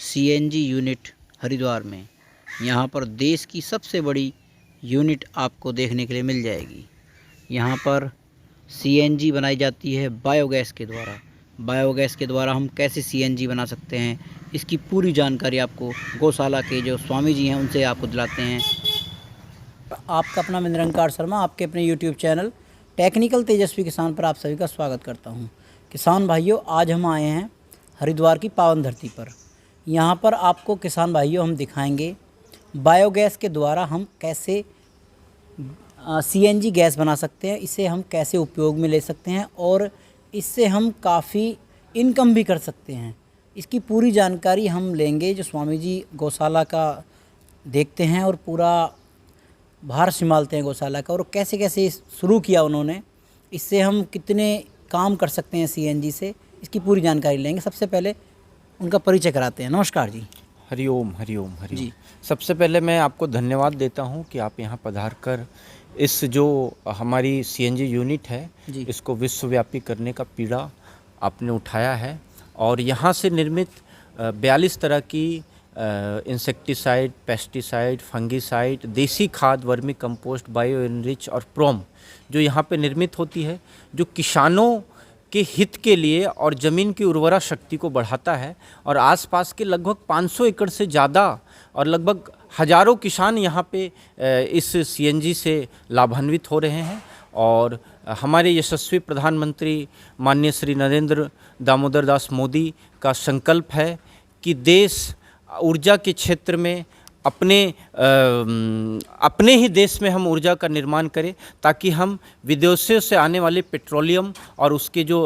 CNG unit Haridwar में। यहाँ पर देश की सबसे बड़ी यूनिट आपको देखने के लिए मिल जाएगी। यहाँ पर सीएनजी बनाई जाती है बायोगैस के द्वारा। बायोगैस के द्वारा हम कैसे सीएनजी बना सकते हैं, इसकी पूरी जानकारी आपको गौशाला के जो स्वामी जी हैं उनसे आपको दिलाते हैं। आपका अपना निरंकार शर्मा आपके अपने यूट्यूब चैनल टेक्निकल तेजस्वी किसान पर आप सभी का स्वागत करता हूं। किसान भाइयों, आज हम आए हैं हरिद्वार की पावन धरती पर। यहां पर आपको किसान भाइयों हम दिखाएंगे बायोगैस के द्वारा हम कैसे सीएनजी गैस बना सकते हैं, इसे हम कैसे उपयोग में ले सकते हैं और इससे हम काफ़ी इनकम भी कर सकते हैं। इसकी पूरी जानकारी हम लेंगे जो स्वामी जी गौशाला का देखते हैं और पूरा भार संभालते हैं गौशाला का, और कैसे कैसे शुरू किया उन्होंने, इससे हम कितने काम कर सकते हैं सीएनजी से, इसकी पूरी जानकारी लेंगे। सबसे पहले उनका परिचय कराते हैं। नमस्कार जी। हरिओम हरिओम हरिओम जी। सबसे पहले मैं आपको धन्यवाद देता हूं कि आप यहां पधार कर इस जो हमारी सीएनजी यूनिट है जी। इसको विश्वव्यापी करने का पीड़ा आपने उठाया है, और यहां से निर्मित 42 तरह की इंसेक्टिसाइड, पेस्टिसाइड, फंगिसाइड, देसी खाद, वर्मी कंपोस्ट, बायो एनरिच और प्रोम जो यहाँ पे निर्मित होती है, जो किसानों के हित के लिए और ज़मीन की उर्वरा शक्ति को बढ़ाता है। और आसपास के लगभग 500 एकड़ से ज़्यादा और लगभग हज़ारों किसान यहाँ पे इस सीएनजी से लाभान्वित हो रहे हैं। और हमारे यशस्वी प्रधानमंत्री माननीय श्री नरेंद्र दामोदर दास मोदी का संकल्प है कि देश ऊर्जा के क्षेत्र में अपने ही देश में हम ऊर्जा का निर्माण करें, ताकि हम विदेशों से आने वाले पेट्रोलियम और उसके जो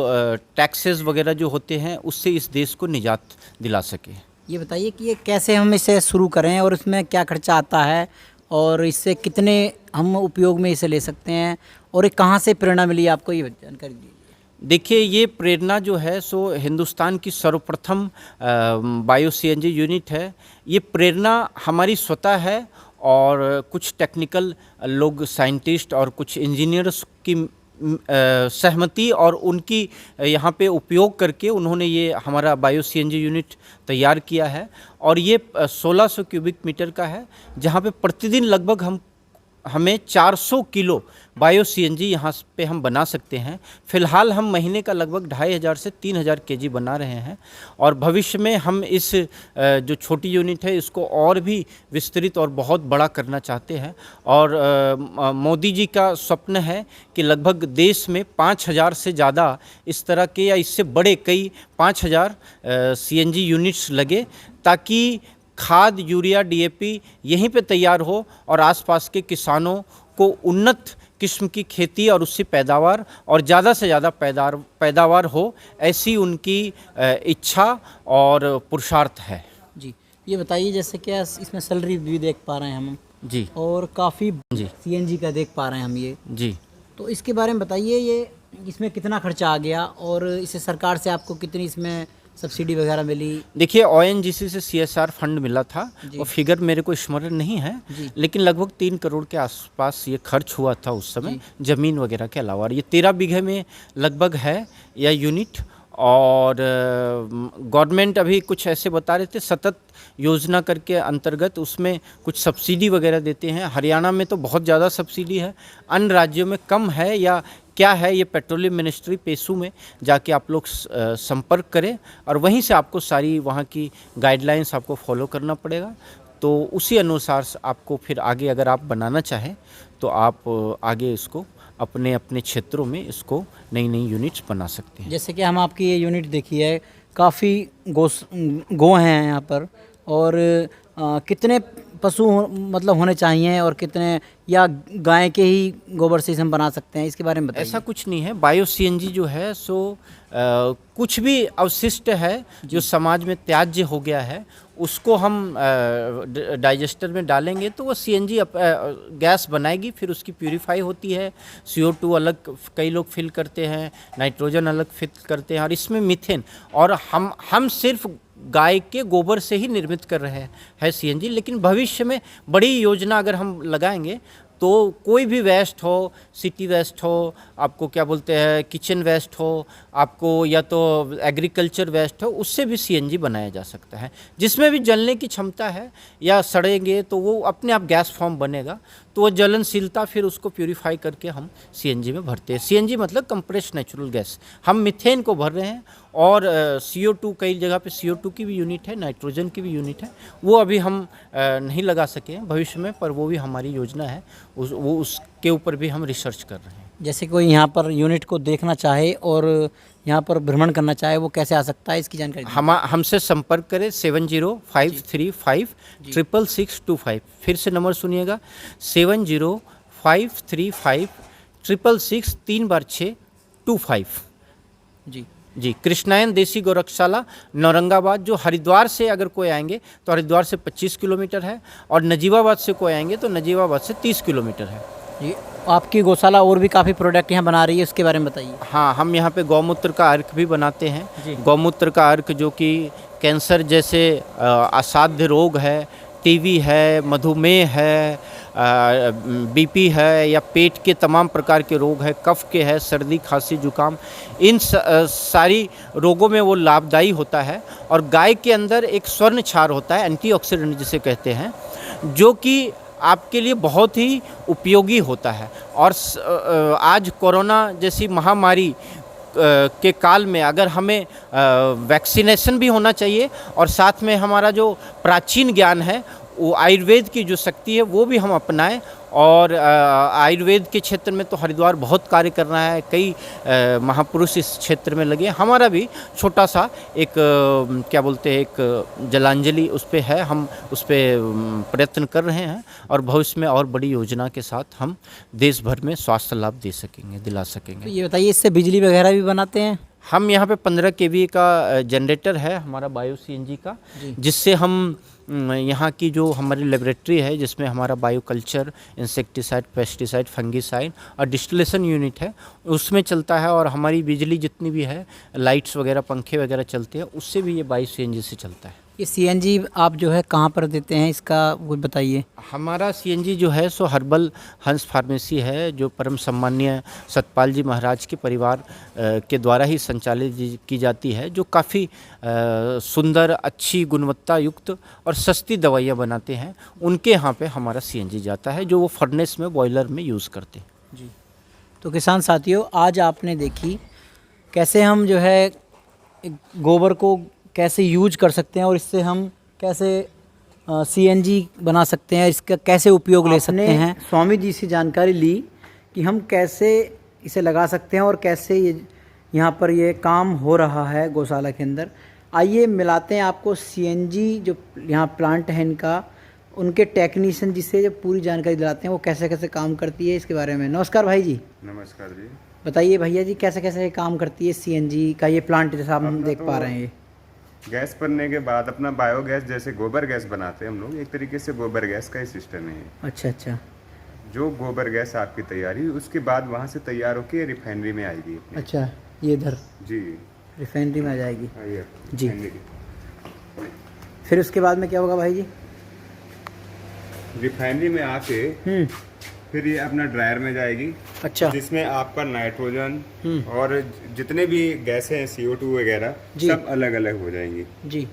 टैक्सेस वगैरह जो होते हैं उससे इस देश को निजात दिला सके। ये बताइए कि ये कैसे हम इसे शुरू करें और इसमें क्या खर्चा आता है और इससे कितने हम उपयोग में इसे ले सकते हैं, और ये कहाँ से प्रेरणा मिली आपको, ये जानकारी दीजिए। देखिए, ये प्रेरणा जो है सो हिंदुस्तान की सर्वप्रथम बायो सीएनजी यूनिट है। ये प्रेरणा हमारी स्वतः है, और कुछ टेक्निकल लोग, साइंटिस्ट और कुछ इंजीनियर्स की सहमति और उनकी यहाँ पे उपयोग करके उन्होंने ये हमारा बायो सीएनजी यूनिट तैयार किया है। और ये 1600 क्यूबिक मीटर का है, जहाँ पे प्रतिदिन लगभग हमें 400 किलो बायो सीएनजी यहाँ पे हम बना सकते हैं। फ़िलहाल हम महीने का लगभग 2500 से 3000 केजी बना रहे हैं, और भविष्य में हम इस जो छोटी यूनिट है इसको और भी विस्तृत और बहुत बड़ा करना चाहते हैं। और मोदी जी का स्वप्न है कि लगभग देश में 5000 से ज़्यादा इस तरह के या इससे बड़े कई 5000 सीएनजी यूनिट्स लगे, ताकि खाद, यूरिया, डीएपी यहीं पे तैयार हो और आसपास के किसानों को उन्नत किस्म की खेती और उससे पैदावार और ज़्यादा से ज़्यादा पैदावार हो, ऐसी उनकी इच्छा और पुरुषार्थ है। जी, ये बताइए, जैसे क्या इसमें सैलरी भी देख पा रहे हैं हम जी, और काफ़ी जी, सीएनजी का देख पा रहे हैं हम ये जी। तो इसके बारे में बताइए, ये इसमें कितना खर्चा आ गया और इसे सरकार से आपको कितनी इसमें सब्सिडी वगैरह मिली? देखिए, ओएनजीसी से सीएसआर फंड मिला था, और फिगर मेरे को स्मरण नहीं है, लेकिन लगभग 3 करोड़ के आसपास ये खर्च हुआ था उस समय, ज़मीन वगैरह के अलावा। ये 13 बीघे में लगभग है यह यूनिट। और गवर्नमेंट अभी कुछ ऐसे बता रहे थे, सतत योजना करके अंतर्गत उसमें कुछ सब्सिडी वगैरह देते हैं। हरियाणा में तो बहुत ज़्यादा सब्सिडी है, अन्य राज्यों में कम है या क्या है, ये पेट्रोलियम मिनिस्ट्री पेसू में जाके आप लोग संपर्क करें, और वहीं से आपको सारी वहाँ की गाइडलाइंस आपको फॉलो करना पड़ेगा। तो उसी अनुसार आपको फिर आगे अगर आप बनाना चाहें तो आप आगे इसको अपने अपने क्षेत्रों में इसको नई नई यूनिट्स बना सकते हैं। जैसे कि हम आपकी ये यूनिट देखी है, काफ़ी गौ हैं यहाँ पर, और कितने पशु मतलब होने चाहिए और कितने, या गाय के ही गोबर से हम बना सकते हैं, इसके बारे में बताइए। ऐसा कुछ नहीं है। बायो सीएनजी जो है सो कुछ भी अवशिष्ट है जो समाज में त्याज्य हो गया है, उसको हम डाइजेस्टर में डालेंगे तो वो सीएनजी गैस बनाएगी। फिर उसकी प्यूरीफाई होती है, CO2 अलग कई लोग फिल करते हैं, नाइट्रोजन अलग फिल करते हैं, और इसमें मीथेन। और हम सिर्फ गाय के गोबर से ही निर्मित कर रहे हैं सीएनजी, लेकिन भविष्य में बड़ी योजना अगर हम लगाएंगे तो कोई भी वेस्ट हो, सिटी वेस्ट हो, आपको क्या बोलते हैं किचन वेस्ट हो, आपको या तो एग्रीकल्चर वेस्ट हो, उससे भी सीएनजी बनाया जा सकता है, जिसमें भी जलने की क्षमता है या सड़ेंगे तो वो अपने आप गैस फॉर्म बनेगा, तो वो जलनशीलता फिर उसको प्यूरिफाई करके हम सीएनजी में भरते हैं। सीएनजी मतलब कंप्रेस्ड नेचुरल गैस। हम मीथेन को भर रहे हैं और CO2 कई जगह पे CO2 की भी यूनिट है, नाइट्रोजन की भी यूनिट है, वो अभी हम नहीं लगा सके हैं भविष्य में, पर वो भी हमारी योजना है, उसके ऊपर भी हम रिसर्च कर रहे हैं। जैसे कोई यहाँ पर यूनिट को देखना चाहे और यहाँ पर भ्रमण करना चाहे, वो कैसे आ सकता है, इसकी जानकारी दीजिए। हमसे संपर्क करें 7053566625। फिर से नंबर सुनिएगा 7053566625 3 बार 625। जी जी, कृष्णायन देसी गौरक्षशाला नौरंगाबाद, जो हरिद्वार से अगर कोई आएंगे तो हरिद्वार से 25 किलोमीटर है, और नजीबाबाद से कोई आएंगे तो नजीबाबाद से 30 किलोमीटर है। जी, आपकी गौशाला और भी काफ़ी प्रोडक्ट यहाँ बना रही है, उसके बारे में बताइए। हाँ, हम यहाँ पे गौमूत्र का अर्क भी बनाते जी। हैं। गौमूत्र का अर्क जो कि कैंसर जैसे असाध्य रोग है, टीबी है, मधुमेह है, बीपी है, या पेट के तमाम प्रकार के रोग है, कफ के है, सर्दी खांसी जुकाम, इन सारी रोगों में वो लाभदायी होता है। और गाय के अंदर एक स्वर्ण क्षार होता है, एंटीऑक्सीडेंट जिसे कहते हैं, जो कि आपके लिए बहुत ही उपयोगी होता है। और आज कोरोना जैसी महामारी के काल में अगर हमें वैक्सीनेशन भी होना चाहिए, और साथ में हमारा जो प्राचीन ज्ञान है, वो आयुर्वेद की जो शक्ति है वो भी हम अपनाएं। और आयुर्वेद के क्षेत्र में तो हरिद्वार बहुत कार्य कर रहा है, कई महापुरुष इस क्षेत्र में लगे। हमारा भी छोटा सा एक क्या बोलते हैं एक जलांजलि उस पर है, हम उस पर प्रयत्न कर रहे हैं, और भविष्य में और बड़ी योजना के साथ हम देश भर में स्वास्थ्य लाभ दे सकेंगे, दिला सकेंगे। तो ये बताइए, इससे बिजली वगैरह भी बनाते हैं? हम यहाँ पे 15 kV का जनरेटर है हमारा बायो CNG का, जिससे हम यहाँ की जो हमारी लेबोरेटरी है, जिसमें हमारा बायोकल्चर, इंसेक्टिसाइड, पेस्टिसाइड, फंगिसाइड और डिस्टिलेशन यूनिट है, उसमें चलता है। और हमारी बिजली जितनी भी है, लाइट्स वगैरह, पंखे वगैरह चलते हैं, उससे भी ये बायो CNG से चलता है। ये CNG आप जो है कहाँ पर देते हैं, इसका कुछ बताइए। हमारा CNG जो है सो हर्बल हंस फार्मेसी है, जो परम सम्मानीय सतपाल जी महाराज के परिवार के द्वारा ही संचालित की जाती है, जो काफ़ी सुंदर, अच्छी गुणवत्ता युक्त और सस्ती दवाइयाँ बनाते हैं। उनके यहाँ पे हमारा CNG जाता है, जो वो फर्नेस में, बॉयलर में यूज़ करते हैं। जी, तो किसान साथियों, आज आपने देखी कैसे हम जो है गोबर को कैसे यूज कर सकते हैं, और इससे हम कैसे CNG बना सकते हैं, इसका कैसे उपयोग ले सकते हैं। स्वामी जी से जानकारी ली कि हम कैसे इसे लगा सकते हैं और कैसे ये यहाँ पर ये काम हो रहा है गौशाला के अंदर। आइए मिलाते हैं आपको CNG जो यहाँ प्लांट है इनका, उनके टेक्नीशियन जिससे जो पूरी जानकारी दिलाते हैं वो कैसे कैसे काम करती है, इसके बारे में। नमस्कार भाई जी। नमस्कार जी। बताइए भैया जी, कैसे कैसे काम करती है CNG का ये प्लांट, जैसा हम देख पा रहे हैं। ये गैस बनने के बाद अपना बायोगैस, जैसे गोबर गैस बनाते हैं हम लोग, एक तरीके से गोबर गैस का ही सिस्टम है। अच्छा अच्छा। जो गोबर गैस आपकी तैयारी, उसके बाद वहाँ से तैयार होकर रिफाइनरी में आएगी अपनी। अच्छा, ये इधर जी रिफाइनरी में आ जाएगी। आइए जी। रिफाइनरी। फिर उसके बाद में क्या होगा भाई जी? रिफाइनरी में आके फिर ये अपना ड्रायर में जाएगी। अच्छा। जिसमें आपका नाइट्रोजन और जितने भी गैसें हैं, CO2 वगैरह, सब अलग अलग हो जाएंगी। जी।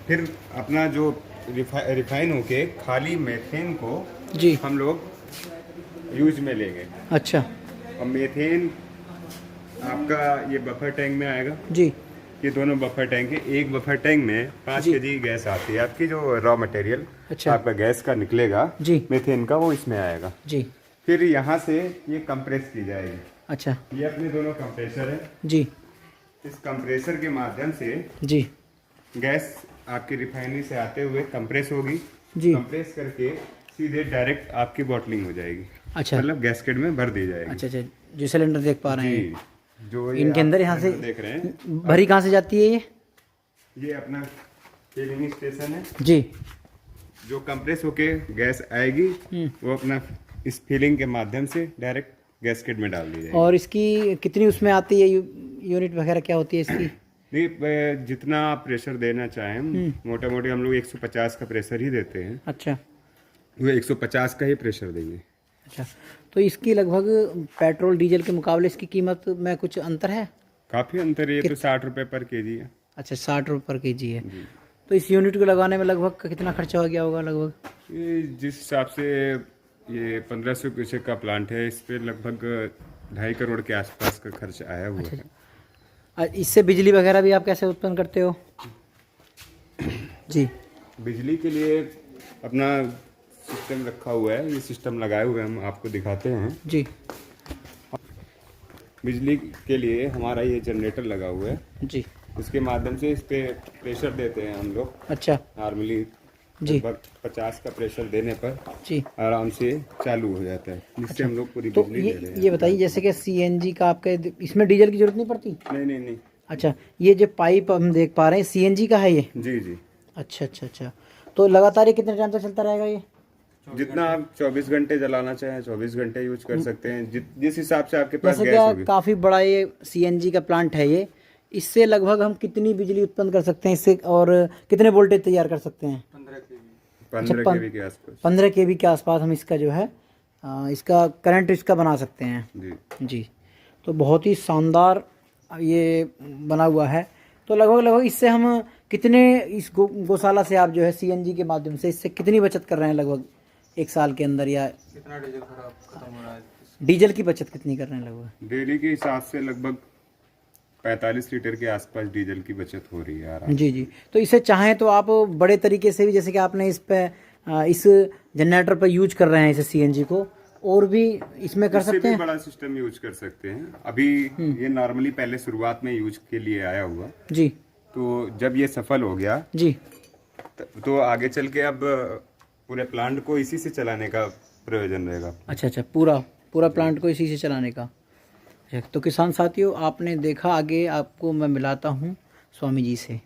फिर अपना जो रिफाइन होके खाली मीथेन को जी हम लोग यूज में लेंगे। अच्छा। और मीथेन आपका ये बफर टैंक में आएगा। जी। ये दोनों बफर टैंक है। एक बफर टैंक में 5 kg गैस आती है आपकी, जो रॉ मटेरियल अच्छा। आपका गैस का निकलेगा जी। मीथेन का, वो इसमें आएगा। जी। फिर यहाँ से ये कंप्रेस की जाएगी। अच्छा। ये अपने दोनों कंप्रेसर है। जी। इस कंप्रेसर के माध्यम से जी। गैस आपकी रिफाइनरी से आते हुए कंप्रेस होगी। जी। कंप्रेस करके सीधे डायरेक्ट आपकी बॉटलिंग हो जाएगी। अच्छा। मतलब गैसकेट में भर दी जाएगी। अच्छा अच्छा, जो सिलेंडर देख पा रहे हैं, जी, जो ये इनके अंदर आप यहाँ से देख रहे हैं, भरी कहाँ से जाती है ये अपना फिलिंग स्टेशन है। जी। जो कंप्रेस होके गैस आएगी, वो अपना इस फिलिंग के माध्यम से डायरेक्ट गैसकेट में डाल दी जाएगी। और इसकी कितनी उसमें आती है यूनिट वगैरह, क्या होती है इसकी? नहीं, जितना आप प्रेशर देना चाहें, मोटा मोटी हम लोग 150 का प्रेशर ही देते हैं। अच्छा। वो 150 का ही प्रेशर देंगे। अच्छा, तो इसकी लगभग पेट्रोल डीजल के मुकाबले इसकी कीमत में कुछ अंतर है? काफ़ी अंतर है, ये तो 60 रुपये पर केजी है। अच्छा, 60 रुपये पर केजी है। जी। तो इस यूनिट को लगाने में लगभग कितना खर्चा हो गया होगा लगभग? ये जिस हिसाब से ये 1500 क्यूसेक का प्लांट है, इस पे लगभग 2.5 करोड़ के आसपास का खर्च आया हुआ है। इससे बिजली वगैरह भी आप कैसे उत्पन्न करते हो? जी। बिजली के लिए अपना सिस्टम रखा हुआ है, ये सिस्टम लगाए हुए हैं, हम आपको दिखाते हैं। जी। बिजली के लिए हमारा ये जनरेटर लगा हुआ है, जी। इसके माध्यम से इस पे प्रेशर देते हैं हम लोग। अच्छा। नॉर्मली जी। लगभग 50 का प्रेशर देने पर जी। आराम से चालू हो जाता है, जिससे हम लोग पूरी तो बिजली ले रहे हैं। ये बताइए, जैसे कि सीएनजी का आपके इसमें डीजल की जरूरत नहीं पड़ती? नहीं। अच्छा, ये जो पाइप हम देख पा रहे हैं सीएनजी का है ये? जी। अच्छा। तो लगातार ये कितने टाइम तक चलता रहेगा ये? जितना आप 24 घंटे जलाना चाहें 24 घंटे यूज कर सकते हैं, जिस हिसाब से आपके पास जैसे गैस क्या होगी। काफ़ी बड़ा ये सीएनजी का प्लांट है ये, इससे लगभग हम कितनी बिजली उत्पन्न कर सकते हैं इससे, और कितने वोल्टेज तैयार कर सकते हैं? 15 केवी के आसपास। 15 केवी के आसपास हम इसका जो है इसका करंट इसका बना सकते हैं। जी। जी। तो बहुत ही शानदार ये बना हुआ है। तो लगभग इससे हम कितने इस गौशाला से आप जो है सीएनजी के माध्यम से इससे कितनी बचत कर रहे हैं लगभग एक साल के अंदर, या कितना डीजल खत्म हो रहा है? डीजल की बचत कितनी कर रहे हैं लगभग? डेली के हिसाब से लगभग 45 लीटर के आसपास डीजल की बचत हो रही है आराम। जी। तो इसे चाहें तो आप बड़े तरीके से भी, जैसे कि आपने इस जनरेटर पर यूज कर रहे हैं इसे सीएनजी को, और भी इसमें कर इससे सकते भी हैं। बड़ा सिस्टम यूज कर सकते हैं। अभी ये नॉर्मली पहले शुरुआत में यूज के लिए आया हुआ, जी। तो जब ये सफल हो गया जी। तो आगे चल के अब पूरे प्लांट को इसी से चलाने का प्रयोजन रहेगा। अच्छा, पूरा प्लांट को इसी से चलाने का। तो किसान साथियों, आपने देखा, आगे आपको मैं मिलाता हूँ स्वामी जी से।